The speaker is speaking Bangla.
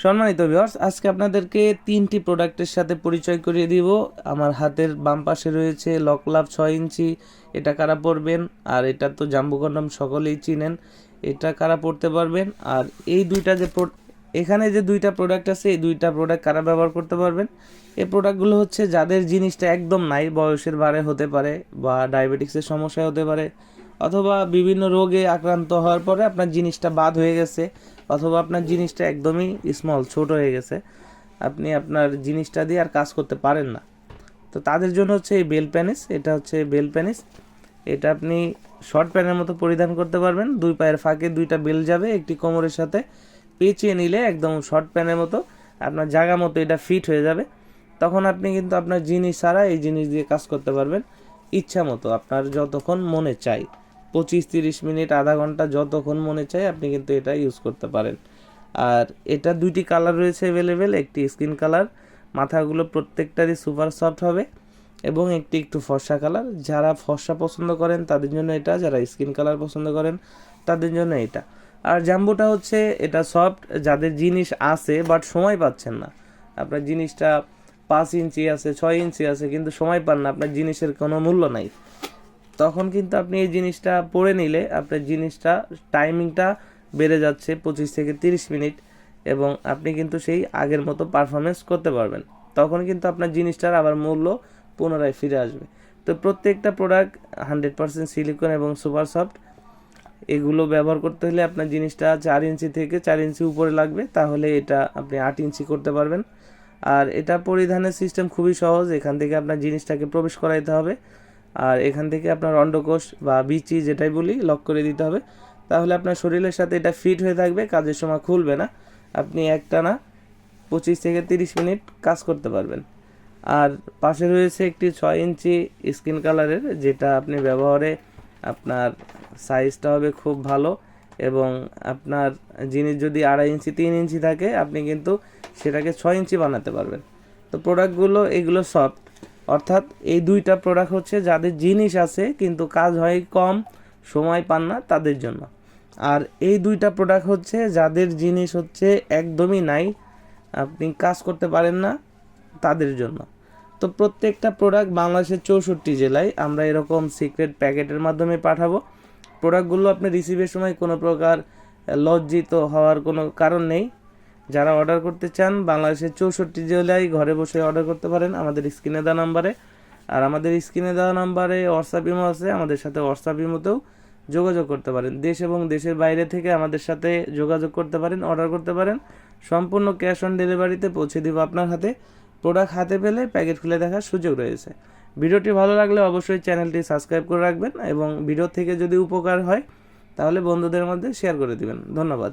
সম্মানিত ভিউয়ার্স, আজকে আপনাদেরকে 3টি প্রোডাক্টের সাথে পরিচয় করিয়ে দিব। আমার হাতের বাম পাশে রয়েছে লকলাভ 6 ইঞ্চি। এটা কারা পরবেন, আর এটা তো জাম্বু কন্ডম সকলেই চিনেন। এটা কারা পরতে পারবেন, আর এই দুইটা যে এখানে যে দুইটা প্রোডাক্ট আছে, এই দুইটা প্রোডাক্ট কারা ব্যবহার করতে পারবেন। এই প্রোডাক্টগুলো হচ্ছে যাদের জিনিসটা একদম নাই, বয়সের ভারে হতে পারে বা ডায়াবেটিক্সের সমস্যা হতে পারে, অথবা বিভিন্ন রোগে আক্রান্ত হওয়ার পরে আপনার জিনিসটা বাদ হয়ে গেছে, অথবা আপনার জিনিসটা একদমই স্মল ছোট হয়ে গেছে, আপনি আপনার জিনিসটা দিয়ে আর কাজ করতে পারেন না। তো তাদের জন্য হচ্ছে এই বেল প্যানিস। এটা হচ্ছে বেল প্যানিস। এটা আপনি শর্ট প্যান্টের মতো পরিধান করতে পারবেন। দুই পায়ের ফাঁকে দুইটা বেল যাবে, একটি কোমরের সাথে পেঁচিয়ে নিলে একদম শর্ট প্যান্টের মতো আপনার জায়গা মতো এটা ফিট হয়ে যাবে। তখন আপনি কিন্তু আপনার জিনিস ছাড়া এই জিনিস দিয়ে কাজ করতে পারবেন ইচ্ছা মতো, আপনার যতক্ষণ মনে চায়। 25-30 মিনিট, আধা ঘন্টা, যতক্ষণ মনে চায় আপনি কিন্তু এটা ইউজ করতে পারেন। আর এটা দুইটি কালার রয়েছে অ্যাভেলেবেল। একটি স্কিন কালার, মাথাগুলো প্রত্যেকটারই সুপার সফট হবে, এবং একটি একটু ফর্সা কালার। যারা ফর্সা পছন্দ করেন তাদের জন্য এটা, যারা স্কিন কালার পছন্দ করেন তাদের জন্য এটা। আর জাম্বুটা হচ্ছে এটা সফট, যাদের জিনিস আছে বাট সময় পাচ্ছেন না। আপনার জিনিসটা 5 ইঞ্চি আছে, 6 ইঞ্চি আছে, কিন্তু সময় পান না, আপনার জিনিসের কোনো মূল্য নাই, তখন কিন্তু আপনি এই জিনিসটা পরে নিলে আপনার জিনিসটা টাইমিংটা বেড়ে যাচ্ছে 25 থেকে 30 মিনিট, এবং আপনি কিন্তু সেই আগের মতো পারফরমেন্স করতে পারবেন। তখন কিন্তু আপনার জিনিসটার আবার মূল্য পুনরায় ফিরে আসবে। তো প্রত্যেকটা প্রোডাক্ট 100% সিলিকন এবং সুপার সফট। এগুলো ব্যবহার করতে হলে আপনার জিনিসটা 4 ইঞ্চি থেকে 4 ইঞ্চি উপরে লাগবে, তাহলে এটা আপনি 8 ইঞ্চি করতে পারবেন। আর এটা পরিধানের সিস্টেম খুবই সহজ। এখান থেকে আপনার জিনিসটাকে প্রবেশ করাইতে হবে, আর এখান থেকে আপনার অন্ডকোষ বা বিচি যেটাই বলি লক করে দিতে হবে। তাহলে আপনার শরীরের সাথে এটা ফিট হয়ে থাকবে, কাজের সময় খুলবে না। আপনি একটানা 25 থেকে 30 মিনিট কাজ করতে পারবেন। আর পাশে রয়েছে একটি 6 ইঞ্চি স্কিন কালারের, যেটা আপনি ব্যবহারে আপনার সাইজটা হবে খুব ভালো, এবং আপনার জিনিস যদি 2.5 ইঞ্চি 3 ইঞ্চি থাকে আপনি কিন্তু সেটাকে 6 ইঞ্চি বানাতে পারবেন। তো প্রোডাক্টগুলো এগুলো সফট, অর্থাৎ এই দুইটা প্রোডাক্ট হচ্ছে যাদের জিনিস আছে কিন্তু কাজ হয় কম, সময় পান না, তাদের জন্য। আর এই দুইটা প্রোডাক্ট হচ্ছে যাদের জিনিস হচ্ছে একদমই নাই, আপনি কাজ করতে পারেন না, তাদের জন্য। তো প্রত্যেকটা প্রোডাক্ট বাংলাদেশের 64 জেলায় আমরা এরকম সিক্রেট প্যাকেটের মাধ্যমে পাঠাবো। প্রোডাক্টগুলো আপনি রিসিভের সময় কোনো প্রকার লজ্জিত হওয়ার কোনো কারণ নেই। যারা অর্ডার করতে চান বাংলাদেশের 64 জেলায় ঘরে বসে অর্ডার করতে পারেন আমাদের স্ক্রিনে দেওয়া নাম্বারে। আর আমাদের স্ক্রিনে দেওয়া নাম্বারে হোয়াটসঅ্যাপ ইমো আছে, আমাদের সাথে হোয়াটসঅ্যাপ ইমোতেও যোগাযোগ করতে পারেন। দেশ এবং দেশের বাইরে থেকে আমাদের সাথে যোগাযোগ করতে পারেন, অর্ডার করতে পারেন। সম্পূর্ণ ক্যাশ অন ডেলিভারিতে পৌঁছে দিব আপনার হাতে। প্রোডাক্ট হাতে পেলে প্যাকেট খুলে দেখার সুযোগ রয়েছে। ভিডিওটি ভালো লাগলে অবশ্যই চ্যানেলটি সাবস্ক্রাইব করে রাখবেন, এবং ভিডিও থেকে যদি উপকার হয় তাহলে বন্ধুদের মধ্যে শেয়ার করে দিবেন। ধন্যবাদ।